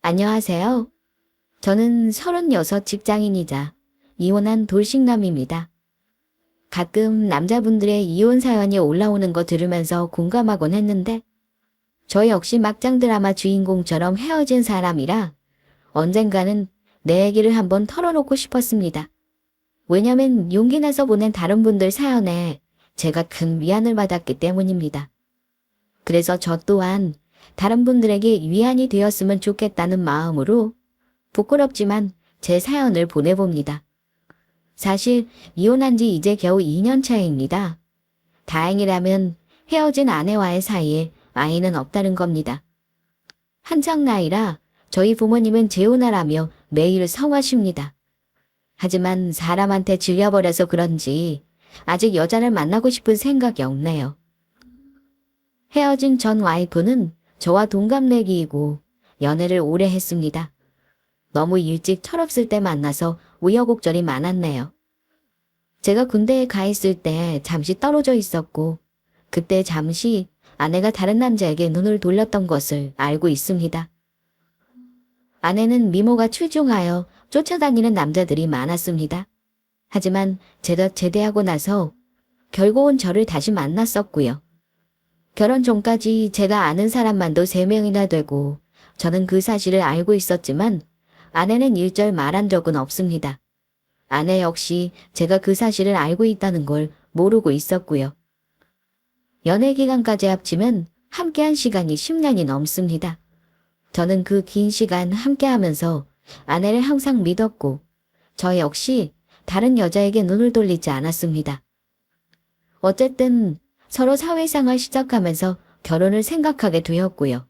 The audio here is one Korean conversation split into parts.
안녕하세요. 저는 36 직장인이자 이혼한 돌싱남입니다. 가끔 남자분들의 이혼 사연이 올라오는 거 들으면서 공감하곤 했는데 저 역시 막장 드라마 주인공처럼 헤어진 사람이라 언젠가는 내 얘기를 한번 털어놓고 싶었습니다. 왜냐면 용기 내서 보낸 다른 분들 사연에 제가 큰 위안을 받았기 때문입니다. 그래서 저 또한 다른 분들에게 위안이 되었으면 좋겠다는 마음으로 부끄럽지만 제 사연을 보내봅니다. 사실 이혼한 지 이제 겨우 2년 차입니다. 다행이라면 헤어진 아내와의 사이에 아이는 없다는 겁니다. 한창 나이라 저희 부모님은 재혼하라며 매일 성화십니다. 하지만 사람한테 질려버려서 그런지 아직 여자를 만나고 싶은 생각이 없네요. 헤어진 전 와이프는 저와 동갑내기이고 연애를 오래 했습니다. 너무 일찍 철없을 때 만나서 우여곡절이 많았네요. 제가 군대에 가 있을 때 잠시 떨어져 있었고 그때 잠시 아내가 다른 남자에게 눈을 돌렸던 것을 알고 있습니다. 아내는 미모가 출중하여 쫓아다니는 남자들이 많았습니다. 하지만 제가 제대하고 나서 결국은 저를 다시 만났었고요. 결혼 전까지 제가 아는 사람만도 3명이나 되고 저는 그 사실을 알고 있었지만 아내는 일절 말한 적은 없습니다. 아내 역시 제가 그 사실을 알고 있다는 걸 모르고 있었고요. 연애 기간까지 합치면 함께한 시간이 10년이 넘습니다. 저는 그 긴 시간 함께하면서 아내를 항상 믿었고 저 역시 다른 여자에게 눈을 돌리지 않았습니다. 어쨌든 서로 사회생활 시작하면서 결혼을 생각하게 되었고요.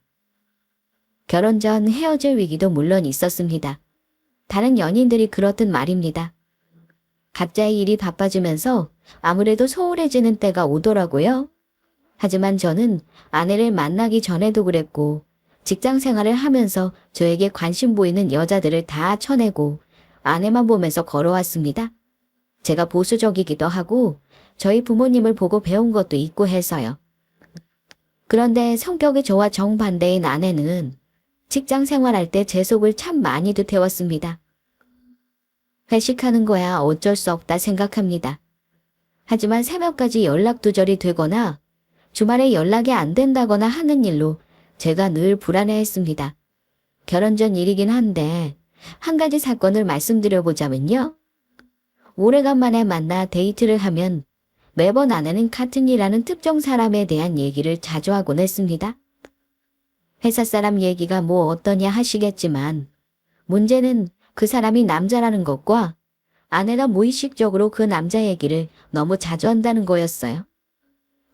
결혼 전 헤어질 위기도 물론 있었습니다. 다른 연인들이 그렇듯 말입니다. 각자의 일이 바빠지면서 아무래도 소홀해지는 때가 오더라고요. 하지만 저는 아내를 만나기 전에도 그랬고 직장 생활을 하면서 저에게 관심 보이는 여자들을 다 쳐내고 아내만 보면서 걸어왔습니다. 제가 보수적이기도 하고 저희 부모님을 보고 배운 것도 있고 해서요. 그런데 성격이 저와 정반대인 아내는 직장 생활할 때 제 속을 참 많이도 태웠습니다. 회식하는 거야 어쩔 수 없다 생각합니다. 하지만 새벽까지 연락 두절이 되거나 주말에 연락이 안 된다거나 하는 일로 제가 늘 불안해했습니다. 결혼 전 일이긴 한데 한 가지 사건을 말씀드려보자면요. 오래간만에 만나 데이트를 하면 매번 아내는 같은 일하는 특정 사람에 대한 얘기를 자주 하곤 했습니다. 회사 사람 얘기가 뭐 어떠냐 하시겠지만 문제는 그 사람이 남자라는 것과 아내가 무의식적으로 그 남자 얘기를 너무 자주 한다는 거였어요.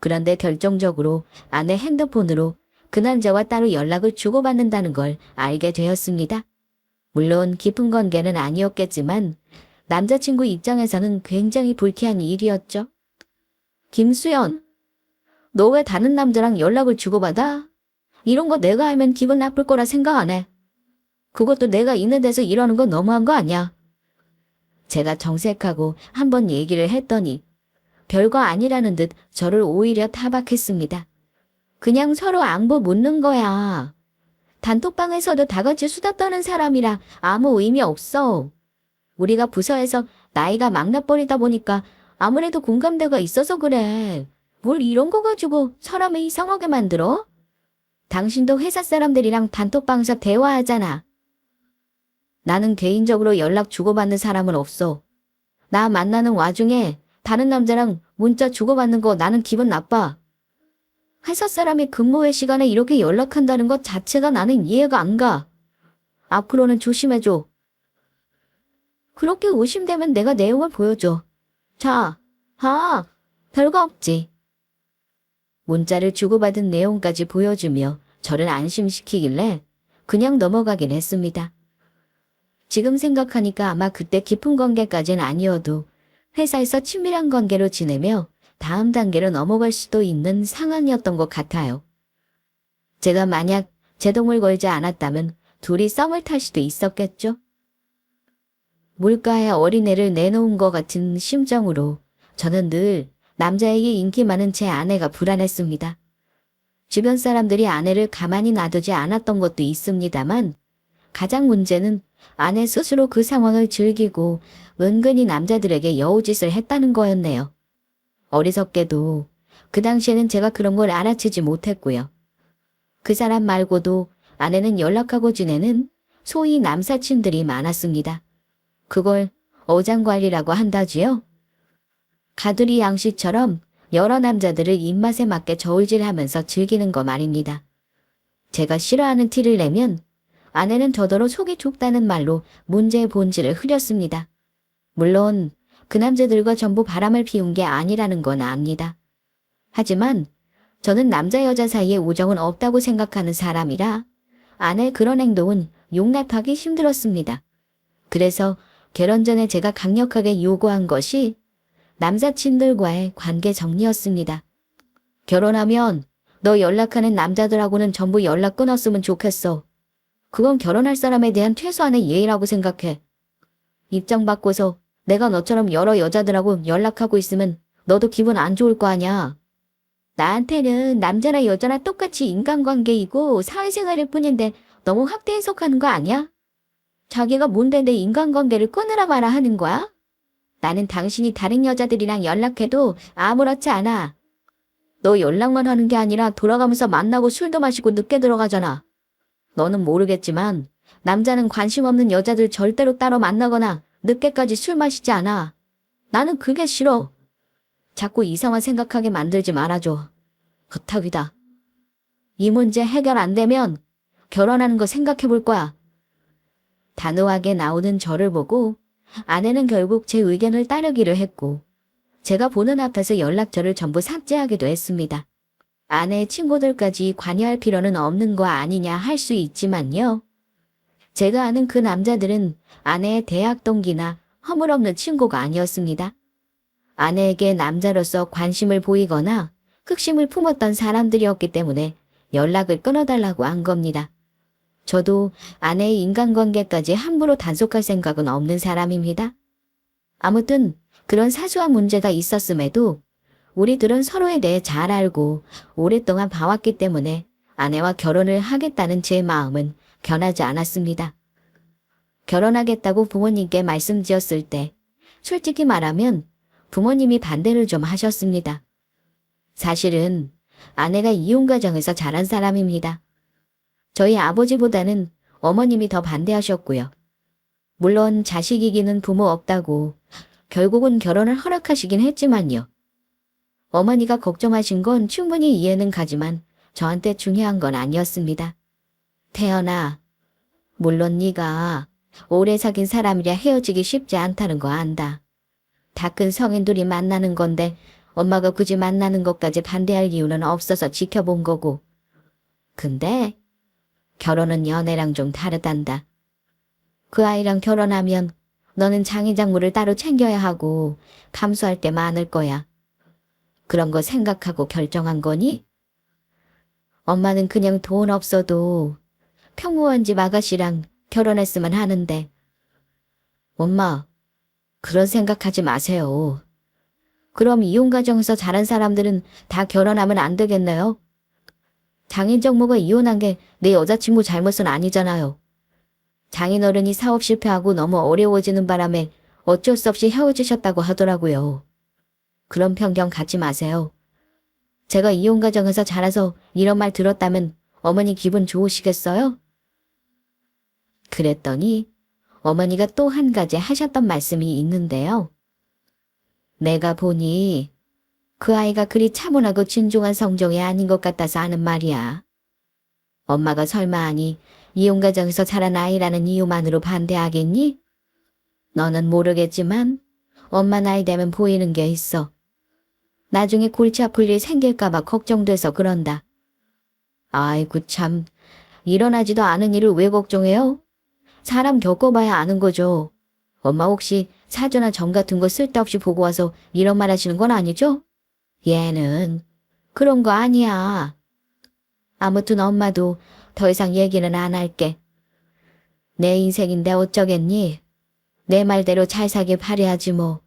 그런데 결정적으로 아내 핸드폰으로 그 남자와 따로 연락을 주고받는다는 걸 알게 되었습니다. 물론 깊은 관계는 아니었겠지만 남자친구 입장에서는 굉장히 불쾌한 일이었죠. 김수연, 너 왜 다른 남자랑 연락을 주고받아? 이런 거 내가 알면 기분 나쁠 거라 생각 안 해. 그것도 내가 있는 데서 이러는 거 너무한 거 아니야? 제가 정색하고 한번 얘기를 했더니 별거 아니라는 듯 저를 오히려 타박했습니다. 그냥 서로 안부 묻는 거야. 단톡방에서도 다 같이 수다 떠는 사람이라 아무 의미 없어. 우리가 부서에서 나이가 막나버리다 보니까 아무래도 공감대가 있어서 그래. 뭘 이런 거 가지고 사람을 이상하게 만들어? 당신도 회사 사람들이랑 단톡방에서 대화하잖아. 나는 개인적으로 연락 주고받는 사람은 없어. 나 만나는 와중에 다른 남자랑 문자 주고받는 거 나는 기분 나빠. 회사 사람이 근무의 시간에 이렇게 연락한다는 것 자체가 나는 이해가 안 가. 앞으로는 조심해줘. 그렇게 의심되면 내가 내용을 보여줘. 자, 별거 없지. 문자를 주고받은 내용까지 보여주며 저를 안심시키길래 그냥 넘어가긴 했습니다. 지금 생각하니까 아마 그때 깊은 관계까지는 아니어도 회사에서 친밀한 관계로 지내며 다음 단계로 넘어갈 수도 있는 상황이었던 것 같아요. 제가 만약 제동을 걸지 않았다면 둘이 썸을 탈 수도 있었겠죠? 물가에 어린애를 내놓은 것 같은 심정으로 저는 늘 남자에게 인기 많은 제 아내가 불안했습니다. 주변 사람들이 아내를 가만히 놔두지 않았던 것도 있습니다만 가장 문제는 아내 스스로 그 상황을 즐기고 은근히 남자들에게 여우짓을 했다는 거였네요. 어리석게도 그 당시에는 제가 그런 걸 알아채지 못했고요. 그 사람 말고도 아내는 연락하고 지내는 소위 남사친들이 많았습니다. 그걸 어장관리라고 한다지요? 가두리 양씨처럼 여러 남자들을 입맛에 맞게 저울질하면서 즐기는 거 말입니다. 제가 싫어하는 티를 내면 아내는 저더러 속이 좁다는 말로 문제의 본질을 흐렸습니다. 물론 그 남자들과 전부 바람을 피운 게 아니라는 건 압니다. 하지만 저는 남자 여자 사이에 우정은 없다고 생각하는 사람이라 아내의 그런 행동은 용납하기 힘들었습니다. 그래서 결혼 전에 제가 강력하게 요구한 것이 남사친들과의 관계 정리였습니다. 결혼하면 너 연락하는 남자들하고는 전부 연락 끊었으면 좋겠어. 그건 결혼할 사람에 대한 최소한의 예의라고 생각해. 입장 바꿔서 내가 너처럼 여러 여자들하고 연락하고 있으면 너도 기분 안 좋을 거 아냐. 나한테는 남자나 여자나 똑같이 인간관계이고 사회생활일 뿐인데 너무 확대 해석하는 거 아니야? 자기가 뭔데 내 인간관계를 끊으라 마라 하는 거야? 나는 당신이 다른 여자들이랑 연락해도 아무렇지 않아. 너 연락만 하는 게 아니라 돌아가면서 만나고 술도 마시고 늦게 들어가잖아. 너는 모르겠지만 남자는 관심 없는 여자들 절대로 따로 만나거나 늦게까지 술 마시지 않아. 나는 그게 싫어. 자꾸 이상한 생각하게 만들지 말아줘. 부탁이다. 이 문제 해결 안 되면 결혼하는 거 생각해 볼 거야. 단호하게 나오는 저를 보고 아내는 결국 제 의견을 따르기로 했고 제가 보는 앞에서 연락처를 전부 삭제하기도 했습니다. 아내의 친구들까지 관여할 필요는 없는 거 아니냐 할 수 있지만요. 제가 아는 그 남자들은 아내의 대학 동기나 허물없는 친구가 아니었습니다. 아내에게 남자로서 관심을 보이거나 흑심을 품었던 사람들이었기 때문에 연락을 끊어달라고 한 겁니다. 저도 아내의 인간관계까지 함부로 단속할 생각은 없는 사람입니다. 아무튼 그런 사소한 문제가 있었음에도 우리들은 서로에 대해 잘 알고 오랫동안 봐왔기 때문에 아내와 결혼을 하겠다는 제 마음은 변하지 않았습니다. 결혼하겠다고 부모님께 말씀드렸을 때 솔직히 말하면 부모님이 반대를 좀 하셨습니다. 사실은 아내가 이혼 가정에서 자란 사람입니다. 저희 아버지보다는 어머님이 더 반대하셨고요. 물론 자식이기는 부모 없다고 결국은 결혼을 허락하시긴 했지만요. 어머니가 걱정하신 건 충분히 이해는 가지만 저한테 중요한 건 아니었습니다. 태연아, 물론 네가 오래 사귄 사람이라 헤어지기 쉽지 않다는 거 안다. 다 큰 성인들이 만나는 건데 엄마가 굳이 만나는 것까지 반대할 이유는 없어서 지켜본 거고. 근데 결혼은 연애랑 좀 다르단다. 그 아이랑 결혼하면 너는 장인장모를 따로 챙겨야 하고 감수할 게 많을 거야. 그런 거 생각하고 결정한 거니? 엄마는 그냥 돈 없어도 평범한 집 아가씨랑 결혼했으면 하는데. 엄마, 그런 생각하지 마세요. 그럼 이혼 가정에서 자란 사람들은 다 결혼하면 안 되겠네요? 장인정모가 이혼한 게 내 여자친구 잘못은 아니잖아요. 장인어른이 사업 실패하고 너무 어려워지는 바람에 어쩔 수 없이 헤어지셨다고 하더라고요. 그런 편견 갖지 마세요. 제가 이혼 가정에서 자라서 이런 말 들었다면 어머니 기분 좋으시겠어요? 그랬더니 어머니가 또 한 가지 하셨던 말씀이 있는데요. 내가 보니 그 아이가 그리 차분하고 진중한 성정이 아닌 것 같아서 하는 말이야. 엄마가 설마 아니 이혼 가정에서 자란 아이라는 이유만으로 반대하겠니? 너는 모르겠지만 엄마 나이 되면 보이는 게 있어. 나중에 골치 아플 일 생길까봐 걱정돼서 그런다. 아이고 참, 일어나지도 않은 일을 왜 걱정해요? 사람 겪어봐야 아는 거죠. 엄마 혹시 사주나 점 같은 거 쓸데없이 보고 와서 이런 말 하시는 건 아니죠? 얘는 그런 거 아니야. 아무튼 엄마도 더 이상 얘기는 안 할게. 내 인생인데 어쩌겠니? 내 말대로 잘 사길 바래야지 뭐.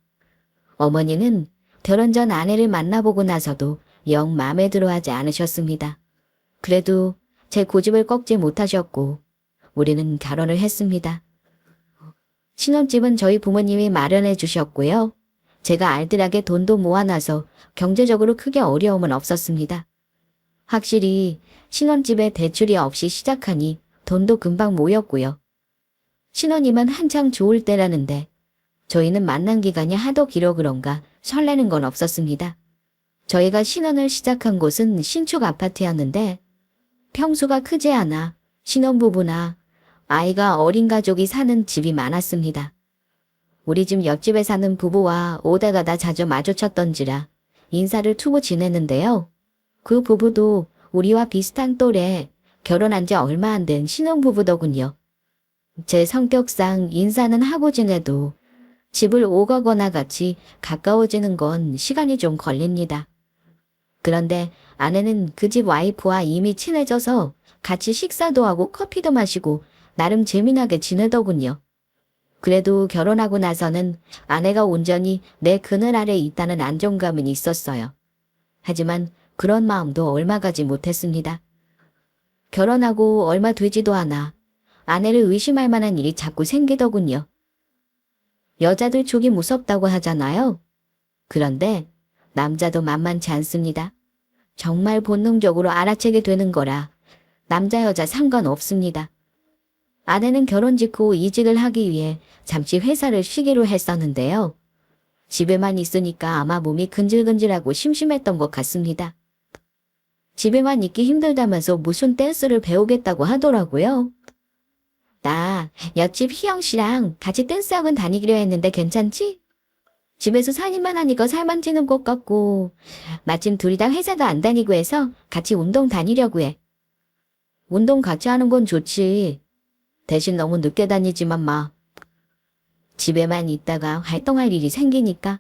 어머니는 결혼 전 아내를 만나보고 나서도 영 마음에 들어하지 않으셨습니다. 그래도 제 고집을 꺾지 못하셨고 우리는 결혼을 했습니다. 신혼집은 저희 부모님이 마련해 주셨고요. 제가 알뜰하게 돈도 모아놔서 경제적으로 크게 어려움은 없었습니다. 확실히 신혼집에 대출이 없이 시작하니 돈도 금방 모였고요. 신혼이면 한창 좋을 때라는데 저희는 만난 기간이 하도 길어 그런가 설레는 건 없었습니다. 저희가 신혼을 시작한 곳은 신축 아파트였는데 평수가 크지 않아 신혼부부나 아이가 어린 가족이 사는 집이 많았습니다. 우리 집 옆집에 사는 부부와 오다 가다 자주 마주쳤던지라 인사를 투고 지냈는데요. 그 부부도 우리와 비슷한 또래 결혼한 지 얼마 안 된 신혼부부더군요. 제 성격상 인사는 하고 지내도 집을 오가거나 같이 가까워지는 건 시간이 좀 걸립니다. 그런데 아내는 그 집 와이프와 이미 친해져서 같이 식사도 하고 커피도 마시고 나름 재미나게 지내더군요. 그래도 결혼하고 나서는 아내가 온전히 내 그늘 아래 있다는 안정감은 있었어요. 하지만 그런 마음도 얼마 가지 못했습니다. 결혼하고 얼마 되지도 않아 아내를 의심할 만한 일이 자꾸 생기더군요. 여자들 촉이 무섭다고 하잖아요. 그런데 남자도 만만치 않습니다. 정말 본능적으로 알아채게 되는 거라 남자 여자 상관없습니다. 아내는 결혼 직후 이직을 하기 위해 잠시 회사를 쉬기로 했었는데요. 집에만 있으니까 아마 몸이 근질근질하고 심심했던 것 같습니다. 집에만 있기 힘들다면서 무슨 댄스를 배우겠다고 하더라고요. 나 옆집 희영 씨랑 같이 댄스 학원 다니기로 했는데 괜찮지? 집에서 사니만 하니까 살만 찌는 것 같고 마침 둘이 다 회사도 안 다니고 해서 같이 운동 다니려고 해. 운동 같이 하는 건 좋지. 대신 너무 늦게 다니지만 마. 집에만 있다가 활동할 일이 생기니까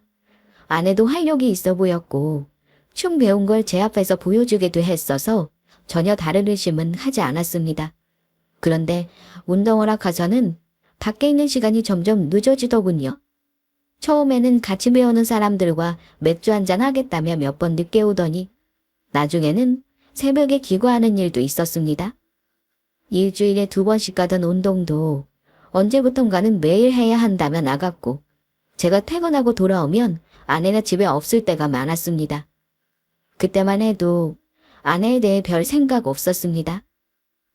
아내도 활력이 있어 보였고 춤 배운 걸 제 앞에서 보여주기도 했어서 전혀 다른 의심은 하지 않았습니다. 그런데 운동을 하고서는 밖에 있는 시간이 점점 늦어지더군요. 처음에는 같이 배우는 사람들과 맥주 한잔 하겠다며 몇 번 늦게 오더니 나중에는 새벽에 기거하는 일도 있었습니다. 일주일에 2번씩 가던 운동도 언제부턴가는 매일 해야 한다며 나갔고 제가 퇴근하고 돌아오면 아내가 집에 없을 때가 많았습니다. 그때만 해도 아내에 대해 별 생각 없었습니다.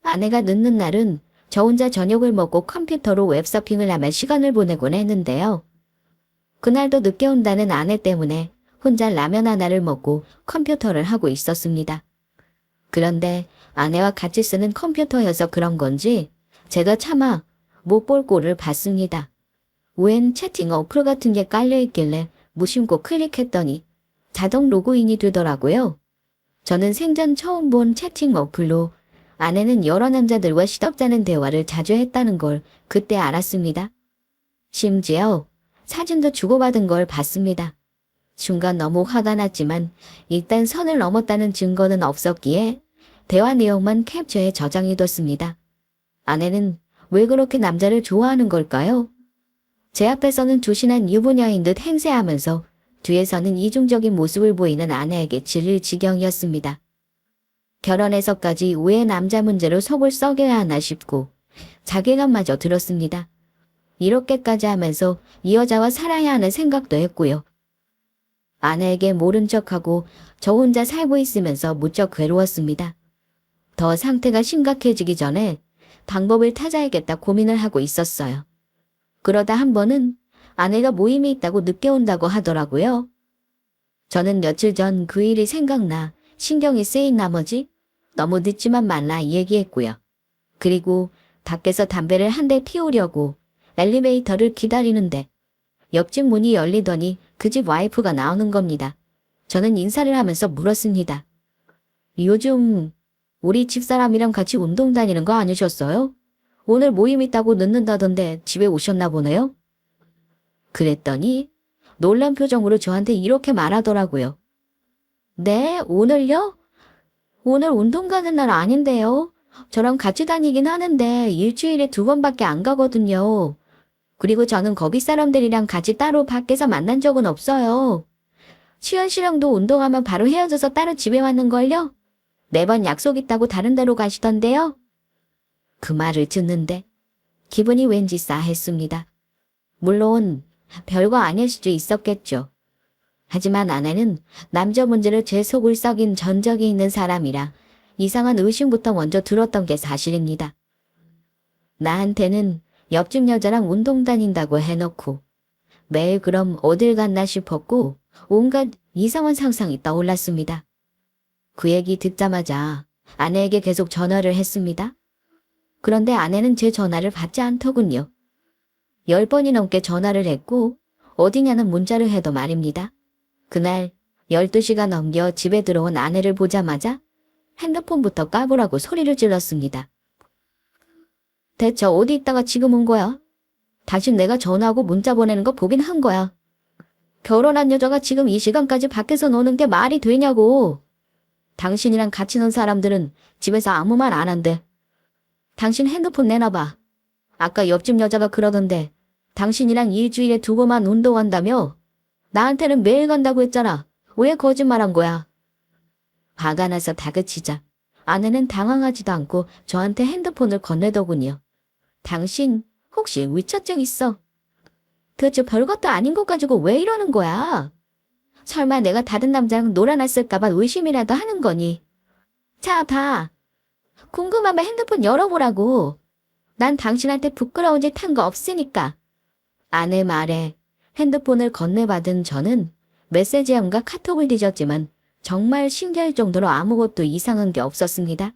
아내가 늦는 날은 저 혼자 저녁을 먹고 컴퓨터로 웹서핑을 하며 시간을 보내곤 했는데요. 그날도 늦게 온다는 아내 때문에 혼자 라면 하나를 먹고 컴퓨터를 하고 있었습니다. 그런데 아내와 같이 쓰는 컴퓨터여서 그런 건지 제가 차마 못 볼 꼴을 봤습니다. 웬 채팅 어플 같은 게 깔려있길래 무심코 클릭했더니 자동 로그인이 되더라고요. 저는 생전 처음 본 채팅 어플로 아내는 여러 남자들과 시덥잖은 대화를 자주 했다는 걸 그때 알았습니다. 심지어 사진도 주고받은 걸 봤습니다. 순간 너무 화가 났지만 일단 선을 넘었다는 증거는 없었기에 대화 내용만 캡처해 저장해 뒀습니다. 아내는 왜 그렇게 남자를 좋아하는 걸까요? 제 앞에서는 조신한 유부녀인 듯 행세하면서 뒤에서는 이중적인 모습을 보이는 아내에게 질릴 지경이었습니다. 결혼해서까지 왜 남자 문제로 속을 썩여야 하나 싶고 자괴감마저 들었습니다. 이렇게까지 하면서 이 여자와 살아야 하는 생각도 했고요. 아내에게 모른 척하고 저 혼자 살고 있으면서 무척 괴로웠습니다. 더 상태가 심각해지기 전에 방법을 찾아야겠다 고민을 하고 있었어요. 그러다 한 번은 아내가 모임이 있다고 늦게 온다고 하더라고요. 저는 며칠 전 그 일이 생각나 신경이 쓰인 나머지 너무 늦지만 말라 얘기했고요. 그리고 밖에서 담배를 한 대 피우려고 엘리베이터를 기다리는데 옆집 문이 열리더니 그 집 와이프가 나오는 겁니다. 저는 인사를 하면서 물었습니다. 요즘 우리 집사람이랑 같이 운동 다니는 거 아니셨어요? 오늘 모임 있다고 늦는다던데 집에 오셨나 보네요? 그랬더니 놀란 표정으로 저한테 이렇게 말하더라고요. 네, 오늘요? 오늘 운동 가는 날 아닌데요. 저랑 같이 다니긴 하는데 일주일에 2번밖에 안 가거든요. 그리고 저는 거기 사람들이랑 같이 따로 밖에서 만난 적은 없어요. 시연 씨랑도 운동하면 바로 헤어져서 따로 집에 왔는걸요? 매번 약속 있다고 다른 데로 가시던데요? 그 말을 듣는데 기분이 왠지 싸했습니다. 물론 별거 아닐 수도 있었겠죠. 하지만 아내는 남자 문제를 제 속을 썩인 전적이 있는 사람이라 이상한 의심부터 먼저 들었던 게 사실입니다. 나한테는 옆집 여자랑 운동 다닌다고 해놓고 매일 그럼 어딜 갔나 싶었고 온갖 이상한 상상이 떠올랐습니다. 그 얘기 듣자마자 아내에게 계속 전화를 했습니다. 그런데 아내는 제 전화를 받지 않더군요. 10번이 넘게 전화를 했고 어디냐는 문자를 해도 말입니다. 그날 12시가 넘겨 집에 들어온 아내를 보자마자 핸드폰부터 까보라고 소리를 질렀습니다. 대체 어디 있다가 지금 온 거야? 당신 내가 전화하고 문자 보내는 거 보긴 한 거야. 결혼한 여자가 지금 이 시간까지 밖에서 노는 게 말이 되냐고. 당신이랑 같이 논 사람들은 집에서 아무 말 안 한대. 당신 핸드폰 내놔봐. 아까 옆집 여자가 그러던데 당신이랑 일주일에 2번만 운동한다며? 나한테는 매일 간다고 했잖아. 왜 거짓말한 거야? 화가 나서 다그치자 아내는 당황하지도 않고 저한테 핸드폰을 건네더군요. 당신 혹시 위처증 있어? 도대체 별것도 아닌 것 가지고 왜 이러는 거야? 설마 내가 다른 남자랑 놀아놨을까봐 의심이라도 하는 거니? 자, 봐. 궁금하면 핸드폰 열어보라고. 난 당신한테 부끄러운 짓 한 거 없으니까. 아내 말에 핸드폰을 건네받은 저는 메시지함과 카톡을 뒤졌지만 정말 신기할 정도로 아무것도 이상한 게 없었습니다.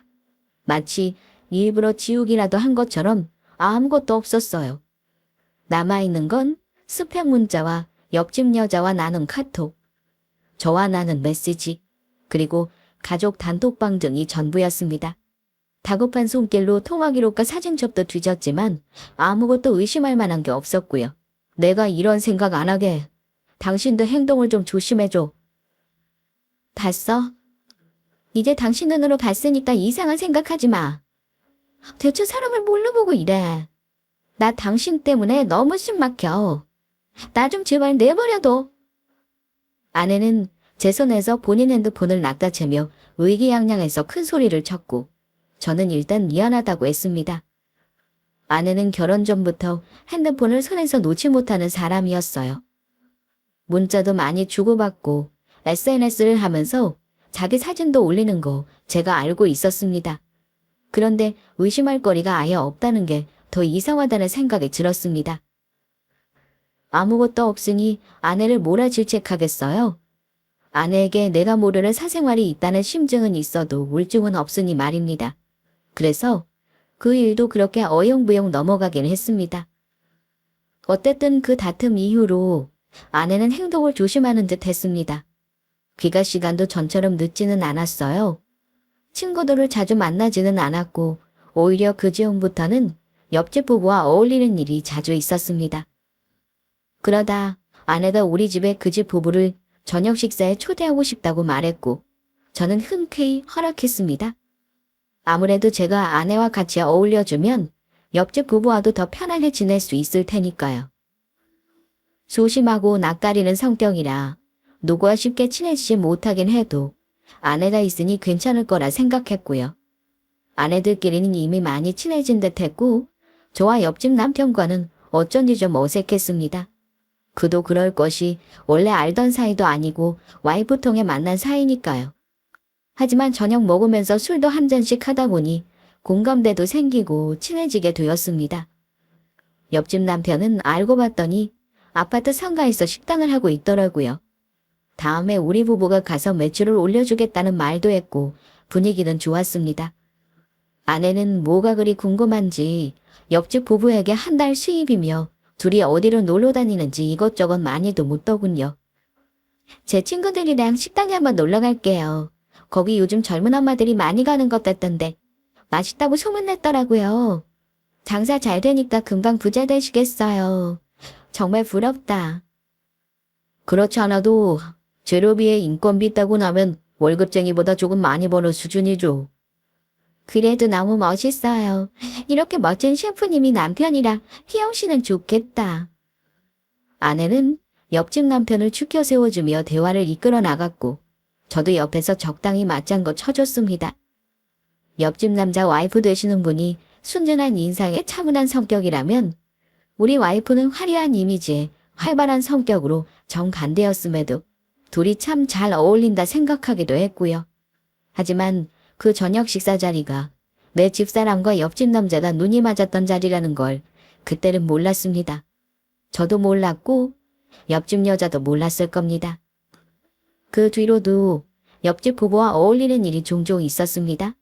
마치 일부러 지우기라도 한 것처럼 아무것도 없었어요. 남아있는 건 스팸 문자와 옆집 여자와 나눈 카톡, 저와 나눈 메시지, 그리고 가족 단톡방 등이 전부였습니다. 다급한 손길로 통화기록과 사진첩도 뒤졌지만 아무것도 의심할 만한 게 없었고요. 내가 이런 생각 안 하게. 당신도 행동을 좀 조심해줘. 봤어? 이제 당신 눈으로 봤으니까 이상한 생각하지 마. 대체 사람을 뭘로 보고 이래. 나 당신 때문에 너무 숨 막혀. 나 좀 제발 내버려둬. 아내는 제 손에서 본인 핸드폰을 낚아채며 의기양양해서 큰 소리를 쳤고 저는 일단 미안하다고 했습니다. 아내는 결혼 전부터 핸드폰을 손에서 놓지 못하는 사람이었어요. 문자도 많이 주고받고 SNS를 하면서 자기 사진도 올리는 거 제가 알고 있었습니다. 그런데 의심할 거리가 아예 없다는 게 더 이상하다는 생각이 들었습니다. 아무것도 없으니 아내를 몰아질책하겠어요? 아내에게 내가 모르는 사생활이 있다는 심증은 있어도 울증은 없으니 말입니다. 그래서 그 일도 그렇게 어영부영 넘어가긴 했습니다. 어쨌든 그 다툼 이후로 아내는 행동을 조심하는 듯 했습니다. 귀가 시간도 전처럼 늦지는 않았어요. 친구들을 자주 만나지는 않았고 오히려 그 즈음부터는 옆집 부부와 어울리는 일이 자주 있었습니다. 그러다 아내가 우리 집에 그 집 부부를 저녁 식사에 초대하고 싶다고 말했고 저는 흔쾌히 허락했습니다. 아무래도 제가 아내와 같이 어울려주면 옆집 부부와도 더 편하게 지낼 수 있을 테니까요. 소심하고 낯가리는 성격이라 누구와 쉽게 친해지지 못하긴 해도 아내가 있으니 괜찮을 거라 생각했고요. 아내들끼리는 이미 많이 친해진 듯 했고 저와 옆집 남편과는 어쩐지 좀 어색했습니다. 그도 그럴 것이 원래 알던 사이도 아니고 와이프 통해 만난 사이니까요. 하지만 저녁 먹으면서 술도 한 잔씩 하다 보니 공감대도 생기고 친해지게 되었습니다. 옆집 남편은 알고 봤더니 아파트 상가에서 식당을 하고 있더라고요. 다음에 우리 부부가 가서 매출을 올려주겠다는 말도 했고 분위기는 좋았습니다. 아내는 뭐가 그리 궁금한지 옆집 부부에게 한 달 수입이며 둘이 어디로 놀러 다니는지 이것저것 많이도 묻더군요. 제 친구들이랑 식당에 한번 놀러 갈게요. 거기 요즘 젊은 엄마들이 많이 가는 것 같던데 맛있다고 소문냈더라고요. 장사 잘 되니까 금방 부자 되시겠어요. 정말 부럽다. 그렇지 않아도 재료비에 인건비 떼고 나면 월급쟁이보다 조금 많이 버는 수준이죠. 그래도 너무 멋있어요. 이렇게 멋진 셰프님이 남편이라 희영 씨는 좋겠다. 아내는 옆집 남편을 추켜 세워주며 대화를 이끌어 나갔고 저도 옆에서 적당히 맞장구 쳐줬습니다. 옆집 남자 와이프 되시는 분이 순진한 인상에 차분한 성격이라면 우리 와이프는 화려한 이미지에 활발한 성격으로 정반대였음에도 둘이 참 잘 어울린다 생각하기도 했고요. 하지만 그 저녁 식사 자리가 내 집사람과 옆집 남자가 눈이 맞았던 자리라는 걸 그때는 몰랐습니다. 저도 몰랐고 옆집 여자도 몰랐을 겁니다. 그 뒤로도 옆집 부부와 어울리는 일이 종종 있었습니다.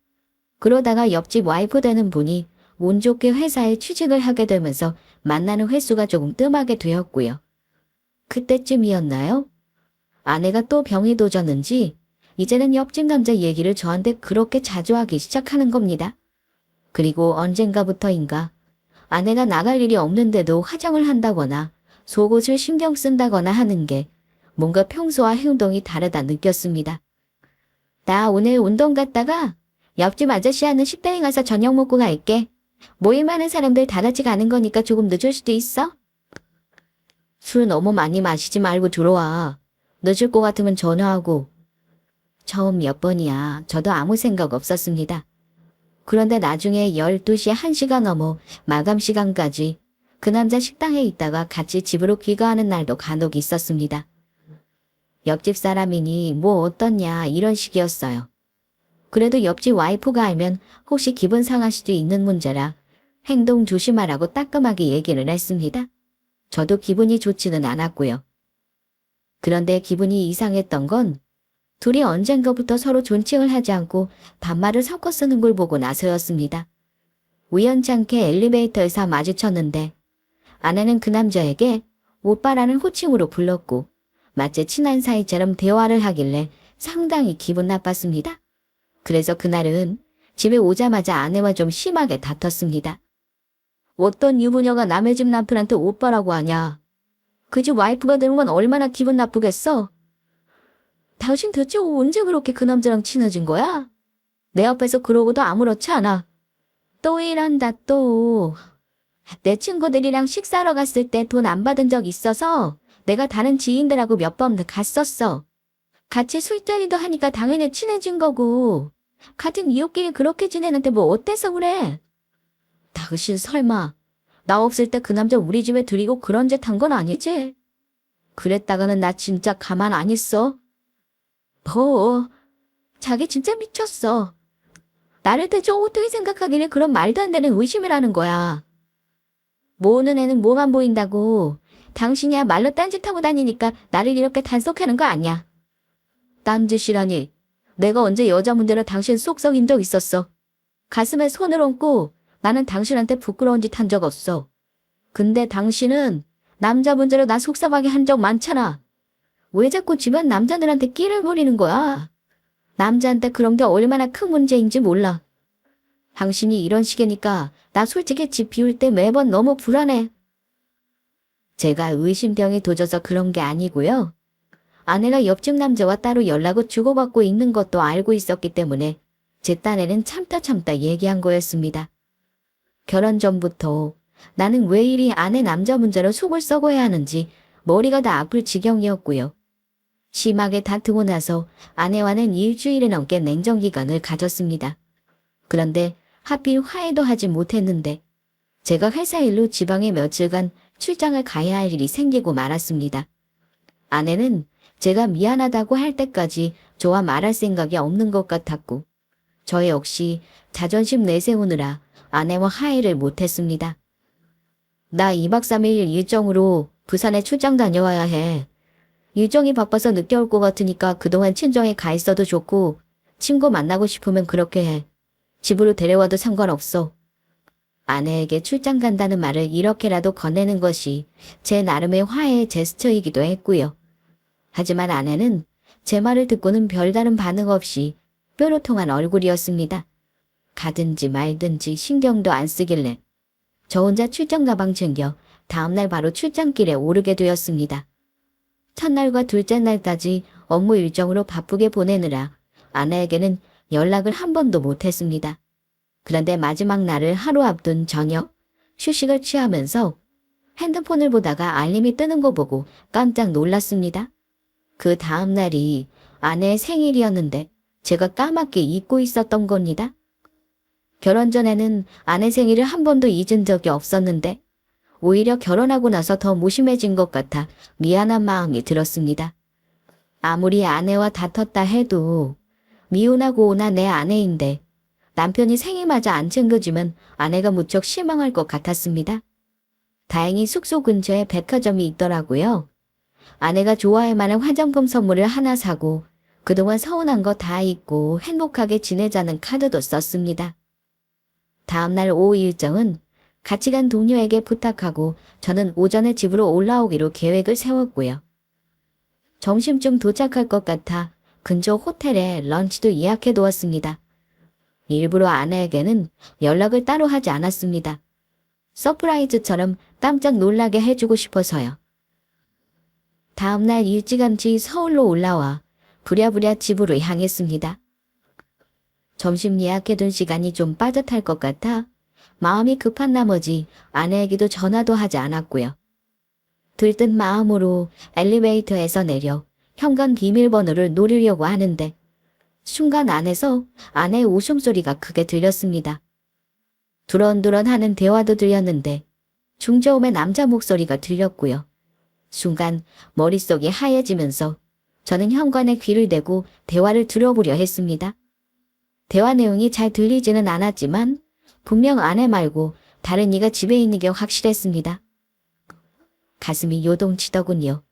그러다가 옆집 와이프 되는 분이 운 좋게 회사에 취직을 하게 되면서 만나는 횟수가 조금 뜸하게 되었고요. 그때쯤이었나요? 아내가 또 병이 도졌는지 이제는 옆집 남자 얘기를 저한테 그렇게 자주 하기 시작하는 겁니다. 그리고 언젠가부터인가 아내가 나갈 일이 없는데도 화장을 한다거나 속옷을 신경 쓴다거나 하는 게 뭔가 평소와 행동이 다르다 느꼈습니다. 나 오늘 운동 갔다가 옆집 아저씨 하는 식당에 가서 저녁 먹고 갈게. 모임하는 사람들 다 같이 가는 거니까 조금 늦을 수도 있어. 술 너무 많이 마시지 말고 들어와. 늦을 것 같으면 전화하고. 처음 몇 번이야. 저도 아무 생각 없었습니다. 그런데 나중에 12시 1시가 넘어 마감 시간까지 그 남자 식당에 있다가 같이 집으로 귀가하는 날도 간혹 있었습니다. 옆집 사람이니 뭐 어떻냐 이런 식이었어요. 그래도 옆집 와이프가 알면 혹시 기분 상할 수도 있는 문제라 행동 조심하라고 따끔하게 얘기를 했습니다. 저도 기분이 좋지는 않았고요. 그런데 기분이 이상했던 건 둘이 언젠가부터 서로 존칭을 하지 않고 반말을 섞어 쓰는 걸 보고 나서였습니다. 우연찮게 엘리베이터에서 마주쳤는데 아내는 그 남자에게 오빠라는 호칭으로 불렀고 마치 친한 사이처럼 대화를 하길래 상당히 기분 나빴습니다. 그래서 그날은 집에 오자마자 아내와 좀 심하게 다퉜습니다. 어떤 유부녀가 남의 집 남편한테 오빠라고 하냐. 그 집 와이프가 되는 건 얼마나 기분 나쁘겠어? 당신 대체 언제 그렇게 그 남자랑 친해진 거야? 내 앞에서 그러고도 아무렇지 않아. 또 일한다 또. 내 친구들이랑 식사하러 갔을 때 돈 안 받은 적 있어서 내가 다른 지인들하고 몇 번 갔었어. 같이 술자리도 하니까 당연히 친해진 거고. 같은 이웃끼리 그렇게 지내는데 뭐 어때서 그래? 당신 설마 나 없을 때 그 남자 우리 집에 들이고 그런 짓 한 건 아니지? 그랬다가는 나 진짜 가만 안 있어. 뭐, 자기 진짜 미쳤어. 나를 대체 어떻게 생각하길래 그런 말도 안 되는 의심을 하는 거야. 모으는 애는 뭐만 보인다고. 당신이야 말로 딴짓하고 다니니까 나를 이렇게 단속하는 거 아니야. 딴짓이라니. 내가 언제 여자 문제로 당신 속 썩인 적 있었어. 가슴에 손을 얹고 나는 당신한테 부끄러운 짓 한 적 없어. 근데 당신은 남자 문제로 나 속상하게 한 적 많잖아. 왜 자꾸 집안 남자들한테 끼를 부리는 거야? 남자한테 그런 게 얼마나 큰 문제인지 몰라. 당신이 이런 식이니까 나 솔직히 집 비울 때 매번 너무 불안해. 제가 의심병이 도져서 그런 게 아니고요. 아내가 옆집 남자와 따로 연락을 주고받고 있는 것도 알고 있었기 때문에 제 딴에는 참다 얘기한 거였습니다. 결혼 전부터 나는 왜 이리 아내 남자 문제로 속을 썩어야 하는지 머리가 다 아플 지경이었고요. 심하게 다투고 나서 아내와는 일주일이 넘게 냉전 기간을 가졌습니다. 그런데 하필 화해도 하지 못했는데 제가 회사 일로 지방에 며칠간 출장을 가야 할 일이 생기고 말았습니다. 아내는 제가 미안하다고 할 때까지 저와 말할 생각이 없는 것 같았고 저 역시 자존심 내세우느라 아내와 화해를 못했습니다. 나 2박 3일 일정으로 부산에 출장 다녀와야 해. 일정이 바빠서 늦게 올 것 같으니까 그동안 친정에 가 있어도 좋고 친구 만나고 싶으면 그렇게 해. 집으로 데려와도 상관없어. 아내에게 출장 간다는 말을 이렇게라도 건네는 것이 제 나름의 화해의 제스처이기도 했고요. 하지만 아내는 제 말을 듣고는 별다른 반응 없이 뾰로통한 얼굴이었습니다. 가든지 말든지 신경도 안 쓰길래 저 혼자 출장 가방 챙겨 다음날 바로 출장길에 오르게 되었습니다. 첫날과 둘째 날까지 업무 일정으로 바쁘게 보내느라 아내에게는 연락을 한 번도 못했습니다. 그런데 마지막 날을 하루 앞둔 저녁 휴식을 취하면서 핸드폰을 보다가 알림이 뜨는 거 보고 깜짝 놀랐습니다. 그 다음 날이 아내의 생일이었는데 제가 까맣게 잊고 있었던 겁니다. 결혼 전에는 아내 생일을 한 번도 잊은 적이 없었는데 오히려 결혼하고 나서 더 무심해진 것 같아 미안한 마음이 들었습니다. 아무리 아내와 다퉜다 해도 미혼하고 오나 내 아내인데 남편이 생일마저 안 챙겨주면 아내가 무척 실망할 것 같았습니다. 다행히 숙소 근처에 백화점이 있더라고요. 아내가 좋아할 만한 화장품 선물을 하나 사고 그동안 서운한 거 다 잊고 행복하게 지내자는 카드도 썼습니다. 다음날 오후 일정은 같이 간 동료에게 부탁하고 저는 오전에 집으로 올라오기로 계획을 세웠고요. 점심쯤 도착할 것 같아 근처 호텔에 런치도 예약해 두었습니다. 일부러 아내에게는 연락을 따로 하지 않았습니다. 서프라이즈처럼 깜짝 놀라게 해주고 싶어서요. 다음날 일찌감치 서울로 올라와 부랴부랴 집으로 향했습니다. 점심 예약해둔 시간이 좀 빠듯할 것 같아 마음이 급한 나머지 아내에게도 전화도 하지 않았고요. 들뜬 마음으로 엘리베이터에서 내려 현관 비밀번호를 노리려고 하는데 순간 안에서 아내의 웃음소리가 크게 들렸습니다. 두런두런 하는 대화도 들렸는데 중저음의 남자 목소리가 들렸고요. 순간 머릿속이 하얘지면서 저는 현관에 귀를 대고 대화를 들어보려 했습니다. 대화 내용이 잘 들리지는 않았지만 분명 아내 말고 다른 이가 집에 있는 게 확실했습니다. 가슴이 요동치더군요.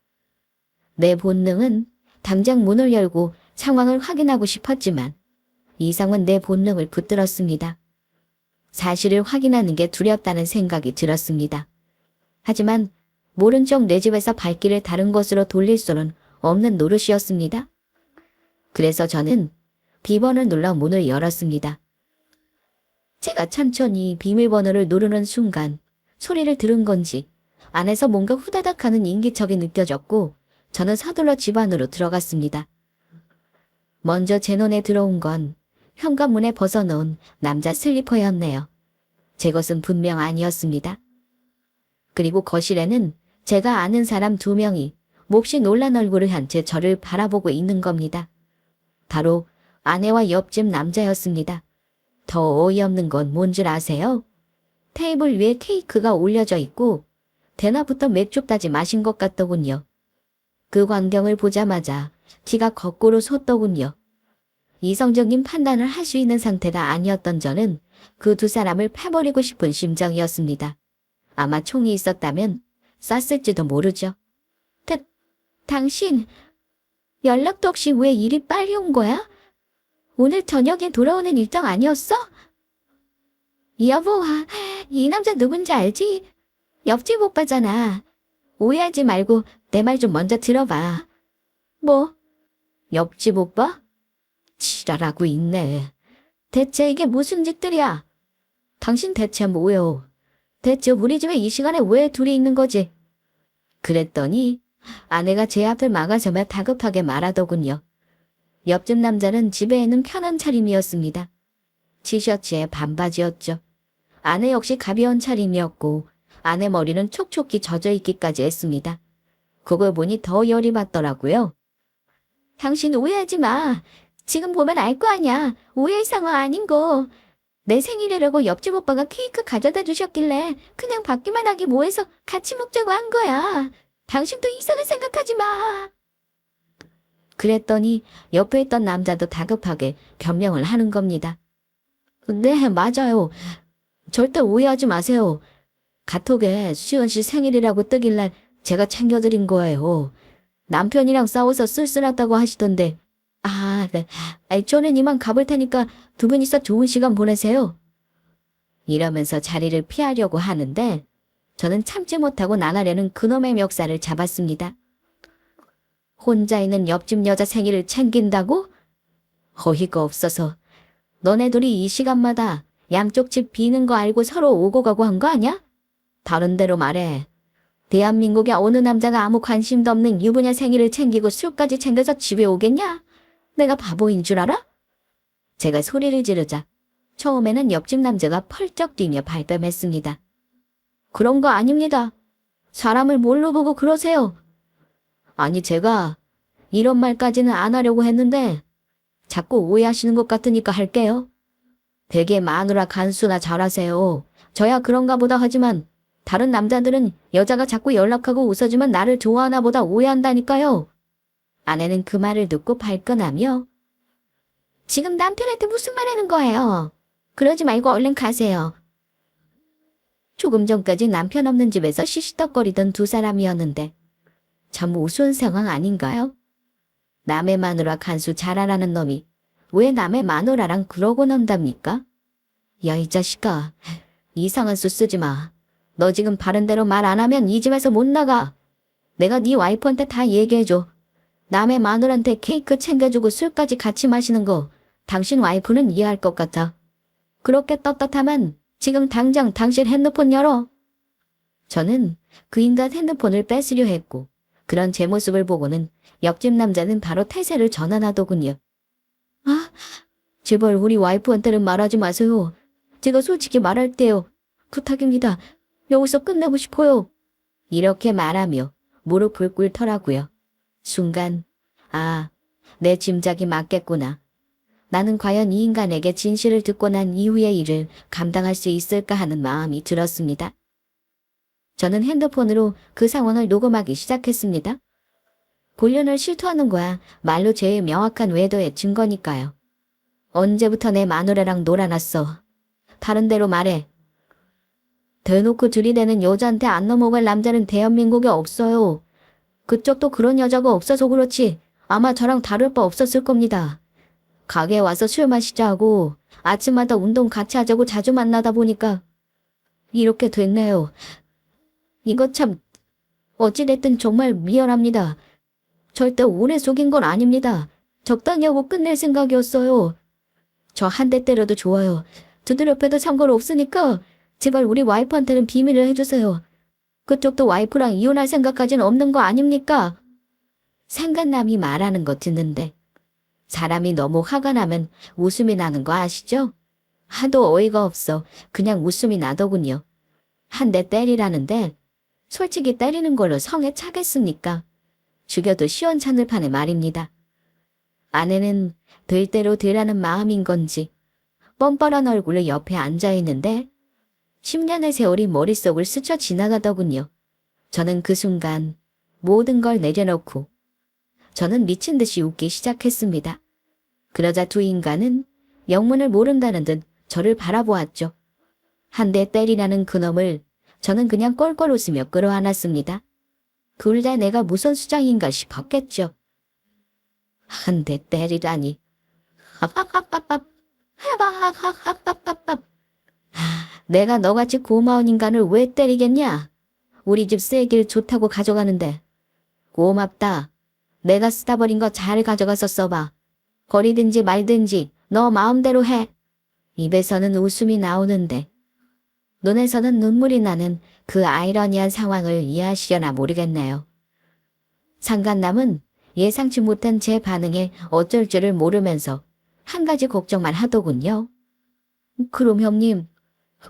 내 본능은 당장 문을 열고 상황을 확인하고 싶었지만 이성은 내 본능을 붙들었습니다. 사실을 확인하는 게 두렵다는 생각이 들었습니다. 하지만 모른 척 내 집에서 발길을 다른 곳으로 돌릴 수는 없는 노릇이었습니다. 그래서 저는 비번을 눌러 문을 열었습니다. 제가 천천히 비밀번호를 누르는 순간 소리를 들은 건지 안에서 뭔가 후다닥 하는 인기척이 느껴졌고 저는 서둘러 집 안으로 들어갔습니다. 먼저 제 눈에 들어온 건 현관문에 벗어놓은 남자 슬리퍼였네요. 제 것은 분명 아니었습니다. 그리고 거실에는 제가 아는 사람 2명이 몹시 놀란 얼굴을 한 채 저를 바라보고 있는 겁니다. 바로 아내와 옆집 남자였습니다. 더 어이없는 건 뭔 줄 아세요? 테이블 위에 케이크가 올려져 있고 대낮부터 맥주까지 마신 것 같더군요. 그 광경을 보자마자 기가 거꾸로 솟더군요. 이성적인 판단을 할 수 있는 상태가 아니었던 저는 그 2사람을 패버리고 싶은 심정이었습니다. 아마 총이 있었다면 쐈을지도 모르죠. 당신 연락도 없이 왜 이리 빨리 온 거야? 오늘 저녁에 돌아오는 일정 아니었어? 여보, 이 남자 누군지 알지? 옆집 오빠잖아. 오해하지 말고 내 말 좀 먼저 들어봐. 뭐? 옆집 오빠? 지랄하고 있네. 대체 이게 무슨 짓들이야? 당신 대체 뭐요? 대체 우리 집에 이 시간에 왜 둘이 있는 거지? 그랬더니 아내가 제 앞을 막아서며 다급하게 말하더군요. 옆집 남자는 집에 있는 편한 차림이었습니다. 티셔츠에 반바지였죠. 아내 역시 가벼운 차림이었고 아내 머리는 촉촉히 젖어 있기까지 했습니다. 그걸 보니 더 열이 받더라고요. 당신 오해하지 마. 지금 보면 알 거 아냐. 오해할 상황 아닌 거. 내 생일이라고 옆집 오빠가 케이크 가져다 주셨길래 그냥 받기만 하기 뭐해서 같이 먹자고 한 거야. 당신도 이상한 생각하지 마. 그랬더니 옆에 있던 남자도 다급하게 변명을 하는 겁니다. 네, 맞아요. 절대 오해하지 마세요. 카톡에 수연 씨 생일이라고 뜨길래 제가 챙겨드린 거예요. 남편이랑 싸워서 쓸쓸하다고 하시던데. 네. 저는 이만 가볼 테니까 2분이서 좋은 시간 보내세요. 이러면서 자리를 피하려고 하는데 저는 참지 못하고 나가려는 그놈의 멱살을 잡았습니다. 혼자 있는 옆집 여자 생일을 챙긴다고? 어이가 없어서. 너네 둘이 이 시간마다 양쪽 집 비는 거 알고 서로 오고 가고 한 거 아냐? 다른 데로 말해. 대한민국의 어느 남자가 아무 관심도 없는 유부녀 생일을 챙기고 술까지 챙겨서 집에 오겠냐? 내가 바보인 줄 알아? 제가 소리를 지르자 처음에는 옆집 남자가 펄쩍 뛰며 발뺌했습니다. 그런 거 아닙니다. 사람을 뭘로 보고 그러세요? 아니 제가 이런 말까지는 안 하려고 했는데 자꾸 오해하시는 것 같으니까 할게요. 되게 마누라 간수나 잘하세요. 저야 그런가 보다 하지만 다른 남자들은 여자가 자꾸 연락하고 웃어주면 나를 좋아하나 보다 오해한다니까요. 아내는 그 말을 듣고 발끈하며 지금 남편한테 무슨 말 하는 거예요? 그러지 말고 얼른 가세요. 조금 전까지 남편 없는 집에서 시시덕거리던 두 사람이었는데 참 우스운 상황 아닌가요? 남의 마누라 간수 잘하라는 놈이 왜 남의 마누라랑 그러고 논답니까? 야, 이 자식아. 이상한 수 쓰지 마. 너 지금 바른대로 말 안 하면 이 집에서 못 나가. 내가 네 와이프한테 다 얘기해줘. 남의 마누라한테 케이크 챙겨주고 술까지 같이 마시는 거 당신 와이프는 이해할 것 같아. 그렇게 떳떳하면 지금 당장 당신 핸드폰 열어. 저는 그 인간 핸드폰을 뺏으려 했고 그런 제 모습을 보고는 옆집 남자는 바로 태세를 전환하더군요. 아, 제발 우리 와이프한테는 말하지 마세요. 제가 솔직히 말할게요. 부탁입니다. 여기서 끝내고 싶어요. 이렇게 말하며 무릎을 꿇더라고요. 순간, 아, 내 짐작이 맞겠구나. 나는 과연 이 인간에게 진실을 듣고 난 이후의 일을 감당할 수 있을까 하는 마음이 들었습니다. 저는 핸드폰으로 그 상황을 녹음하기 시작했습니다. 본론을 실토하는 거야 말로 제일 명확한 외도의 증거니까요. 언제부터 내 마누라랑 놀아놨어. 다른 데로 말해. 대놓고 들이대는 여자한테 안 넘어갈 남자는 대한민국에 없어요. 그쪽도 그런 여자가 없어서 그렇지 아마 저랑 다를 바 없었을 겁니다. 가게에 와서 술 마시자 하고 아침마다 운동 같이 하자고 자주 만나다 보니까 이렇게 됐네요. 이거 참 어찌됐든 정말 미안합니다. 절대 오래 속인 건 아닙니다. 적당히 하고 끝낼 생각이었어요. 저 한 대 때려도 좋아요. 두드려패도 상관없으니까 제발 우리 와이프한테는 비밀을 해주세요. 그쪽도 와이프랑 이혼할 생각까지는 없는 거 아닙니까? 상간남이 말하는 거 듣는데 사람이 너무 화가 나면 웃음이 나는 거 아시죠? 하도 어이가 없어 그냥 웃음이 나더군요. 한 대 때리라는데 솔직히 때리는 걸로 성에 차겠습니까? 죽여도 시원찮을 판에 말입니다. 아내는 될 대로 되라는 마음인 건지 뻔뻔한 얼굴로 옆에 앉아있는데 10년의 세월이 머릿속을 스쳐 지나가더군요. 저는 그 순간 모든 걸 내려놓고 저는 미친 듯이 웃기 시작했습니다. 그러자 두 인간은 영문을 모른다는 듯 저를 바라보았죠. 한 대 때리라는 그놈을 저는 그냥 껄껄 웃으며 끌어안았습니다. 둘 다 내가 무슨 수장인가 싶었겠죠. 한 대 때리다니. 내가 너같이 고마운 인간을 왜 때리겠냐? 우리 집 쓰레기를 좋다고 가져가는데. 고맙다. 내가 쓰다 버린 거 잘 가져가서 써봐. 버리든지 말든지 너 마음대로 해. 입에서는 웃음이 나오는데 눈에서는 눈물이 나는 그 아이러니한 상황을 이해하시려나 모르겠네요. 상간남은 예상치 못한 제 반응에 어쩔 줄을 모르면서 한 가지 걱정만 하더군요. 그럼 형님,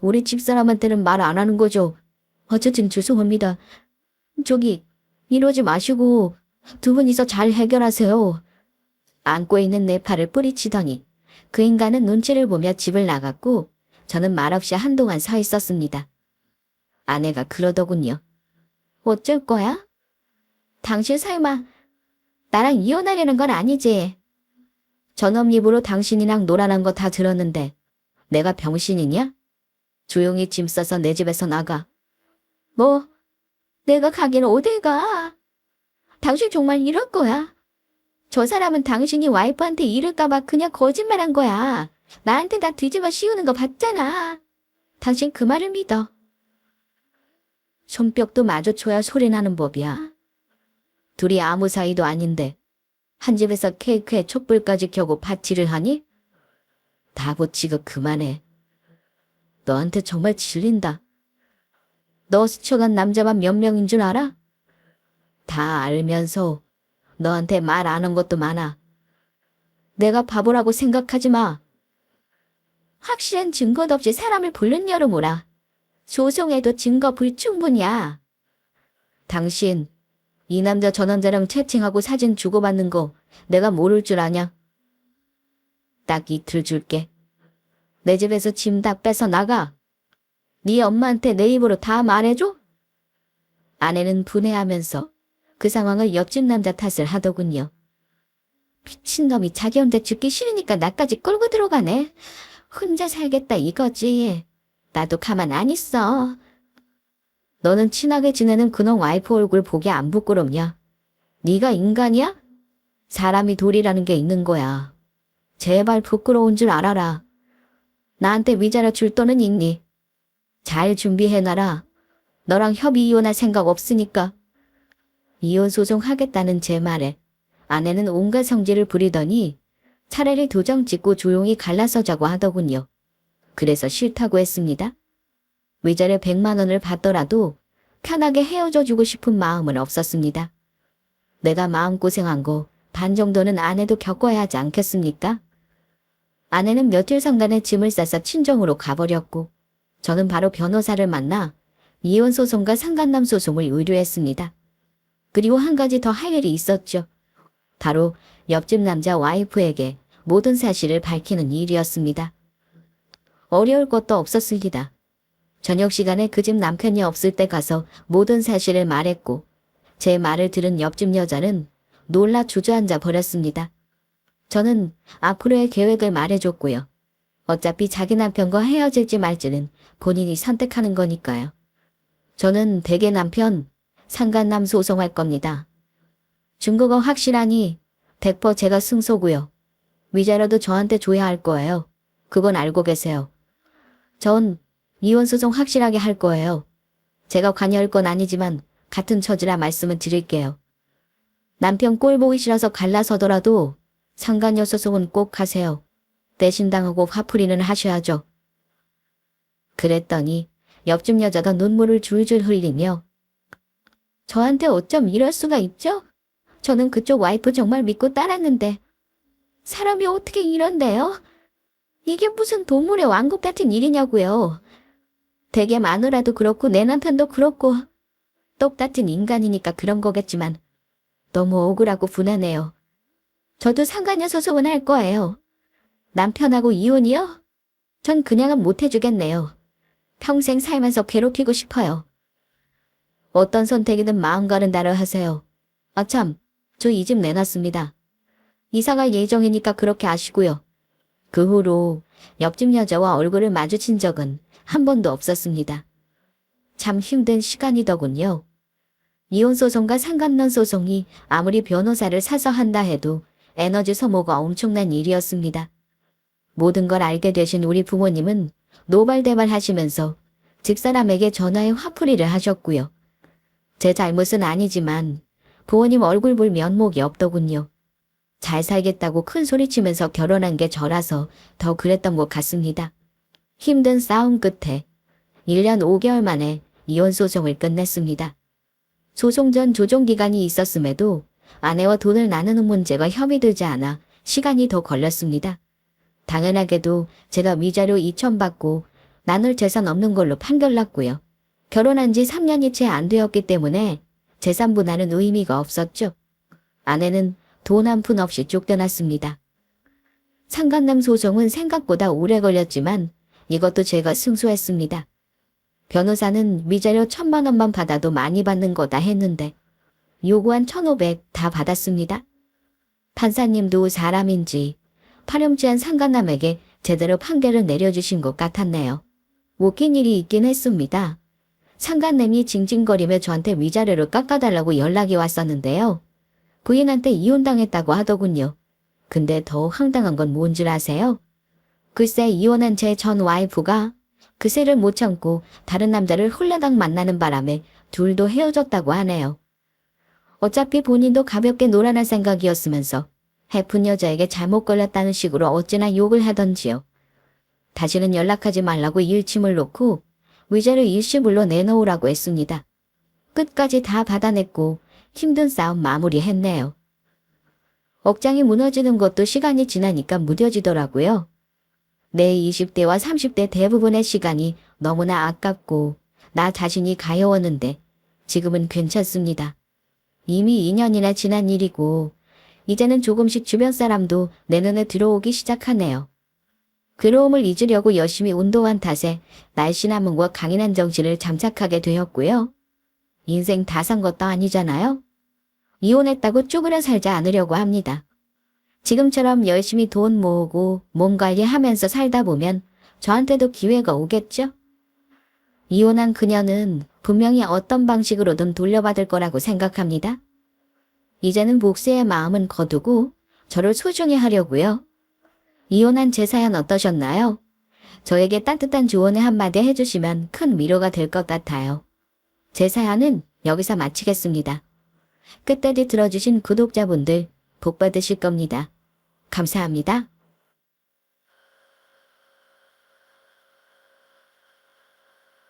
우리 집사람한테는 말 안 하는 거죠? 어쨌든 죄송합니다. 저기, 이러지 마시고 두 분이서 잘 해결하세요. 안고 있는 내 팔을 뿌리치더니 그 인간은 눈치를 보며 집을 나갔고 저는 말없이 한동안 서 있었습니다. 아내가 그러더군요. 어쩔 거야? 당신 설마 나랑 이혼하려는 건 아니지? 저놈 입으로 당신이랑 놀아난 거 다 들었는데 내가 병신이냐? 조용히 짐 싸서 내 집에서 나가. 뭐? 내가 가기는 어딜 가? 당신 정말 이럴 거야? 저 사람은 당신이 와이프한테 이럴까봐 그냥 거짓말한 거야. 나한테 다 뒤집어 씌우는 거 봤잖아. 당신 그 말을 믿어. 손뼉도 마주쳐야 소리나는 법이야. 둘이 아무 사이도 아닌데 한 집에서 케이크에 촛불까지 켜고 파티를 하니? 다보치고 그만해. 너한테 정말 질린다. 너 스쳐간 남자만 몇 명인 줄 알아? 다 알면서 너한테 말 안 한 것도 많아. 내가 바보라고 생각하지 마. 확실한 증거도 없이 사람을 불른 여로 몰아. 소송해도 증거 불충분이야. 당신, 이 남자 저 남자랑 채팅하고 사진 주고받는 거 내가 모를 줄 아냐? 딱 이틀 줄게. 내 집에서 짐 다 빼서 나가. 네 엄마한테 내 입으로 다 말해줘? 아내는 분해하면서 그 상황을 옆집 남자 탓을 하더군요. 미친놈이 자기 혼자 죽기 싫으니까 나까지 끌고 들어가네. 혼자 살겠다 이거지. 나도 가만 안 있어. 너는 친하게 지내는 그놈 와이프 얼굴 보기 안 부끄럽냐? 네가 인간이야? 사람이 돌이라는 게 있는 거야. 제발 부끄러운 줄 알아라. 나한테 위자료 줄 돈은 있니? 잘 준비해놔라. 너랑 협의 이혼할 생각 없으니까. 이혼 소송 하겠다는 제 말에 아내는 온갖 성질을 부리더니 차라리 도장 찍고 조용히 갈라서자고 하더군요. 그래서 싫다고 했습니다. 위자료 100만 원을 받더라도 편하게 헤어져 주고 싶은 마음은 없었습니다. 내가 마음고생한 거 반 정도는 아내도 겪어야 하지 않겠습니까? 아내는 며칠 상간의 짐을 싸서 친정으로 가버렸고 저는 바로 변호사를 만나 이혼 소송과 상간남 소송을 의뢰했습니다. 그리고 한 가지 더 할 일이 있었죠. 바로 옆집 남자 와이프에게 모든 사실을 밝히는 일이었습니다. 어려울 것도 없었습니다. 저녁 시간에 그 집 남편이 없을 때 가서 모든 사실을 말했고 제 말을 들은 옆집 여자는 놀라 주저앉아 버렸습니다. 저는 앞으로의 계획을 말해줬고요. 어차피 자기 남편과 헤어질지 말지는 본인이 선택하는 거니까요. 저는 대개 남편, 상간남 소송할 겁니다. 증거가 확실하니 100% 제가 승소고요. 위자료도 저한테 줘야 할 거예요. 그건 알고 계세요. 전 이혼 소송 확실하게 할 거예요. 제가 관여할 건 아니지만 같은 처지라 말씀을 드릴게요. 남편 꼴 보기 싫어서 갈라서더라도 상간녀 소송은 꼭 하세요. 배신당하고 화풀이는 하셔야죠. 그랬더니 옆집 여자가 눈물을 줄줄 흘리며 저한테 어쩜 이럴 수가 있죠? 저는 그쪽 와이프 정말 믿고 따랐는데 사람이 어떻게 이런데요? 이게 무슨 동물의 왕국 같은 일이냐고요. 되게 마누라도 그렇고 내 남편도 그렇고 똑같은 인간이니까 그런 거겠지만 너무 억울하고 분하네요. 저도 상간녀 소송은 할 거예요. 남편하고 이혼이요? 전 그냥은 못 해주겠네요. 평생 살면서 괴롭히고 싶어요. 어떤 선택이든 마음 가는 대로 하세요. 아참, 저 이 집 내놨습니다. 이사갈 예정이니까 그렇게 아시고요. 그 후로 옆집 여자와 얼굴을 마주친 적은 한 번도 없었습니다. 참 힘든 시간이더군요. 이혼소송과 상간남 소송이 아무리 변호사를 사서 한다 해도 에너지 소모가 엄청난 일이었습니다. 모든 걸 알게 되신 우리 부모님은 노발대발 하시면서 집사람에게 전화해 화풀이를 하셨고요. 제 잘못은 아니지만 부모님 얼굴 볼 면목이 없더군요. 잘 살겠다고 큰 소리치면서 결혼한 게 저라서 더 그랬던 것 같습니다. 힘든 싸움 끝에 1년 5개월 만에 이혼 소송을 끝냈습니다. 소송 전 조정기간이 있었음에도 아내와 돈을 나누는 문제가 협의되지 않아 시간이 더 걸렸습니다. 당연하게도 제가 위자료 2천 받고 나눌 재산 없는 걸로 판결났고요. 결혼한 지 3년이 채 안 되었기 때문에 재산 분할은 의미가 없었죠. 아내는 돈 한 푼 없이 쫓겨났습니다. 상간남 소송은 생각보다 오래 걸렸지만 이것도 제가 승소했습니다. 변호사는 위자료 1,000만 원만 받아도 많이 받는 거다 했는데 요구한 1,500 다 받았습니다. 판사님도 사람인지 파렴치한 상간남에게 제대로 판결을 내려주신 것 같았네요. 웃긴 일이 있긴 했습니다. 상간남이 징징거리며 저한테 위자료를 깎아달라고 연락이 왔었는데요. 부인한테 이혼당했다고 하더군요. 근데 더 황당한 건 뭔 줄 아세요? 글쎄 이혼한 제 전 와이프가 그새를 못 참고 다른 남자를 홀라당 만나는 바람에 둘도 헤어졌다고 하네요. 어차피 본인도 가볍게 놀아날 생각이었으면서 해픈 여자에게 잘못 걸렸다는 식으로 어찌나 욕을 하던지요. 다시는 연락하지 말라고 일침을 놓고 위자료 일시불로 내놓으라고 했습니다. 끝까지 다 받아냈고 힘든 싸움 마무리했네요. 억장이 무너지는 것도 시간이 지나니까 무뎌지더라고요. 내 20대와 30대 대부분의 시간이 너무나 아깝고 나 자신이 가여웠는데 지금은 괜찮습니다. 이미 2년이나 지난 일이고 이제는 조금씩 주변 사람도 내 눈에 들어오기 시작하네요. 괴로움을 잊으려고 열심히 운동한 탓에 날씬함과 강인한 정신을 장착하게 되었고요. 인생 다 산 것도 아니잖아요. 이혼했다고 쪼그려 살지 않으려고 합니다. 지금처럼 열심히 돈 모으고 몸 관리하면서 살다 보면 저한테도 기회가 오겠죠? 이혼한 그녀는 분명히 어떤 방식으로든 돌려받을 거라고 생각합니다. 이제는 복수의 마음은 거두고 저를 소중히 하려고요. 이혼한 제 사연 어떠셨나요? 저에게 따뜻한 조언을 한마디 해주시면 큰 위로가 될 것 같아요. 제 사연은 여기서 마치겠습니다. 끝까지 들어주신 구독자분들 복 받으실 겁니다. 감사합니다.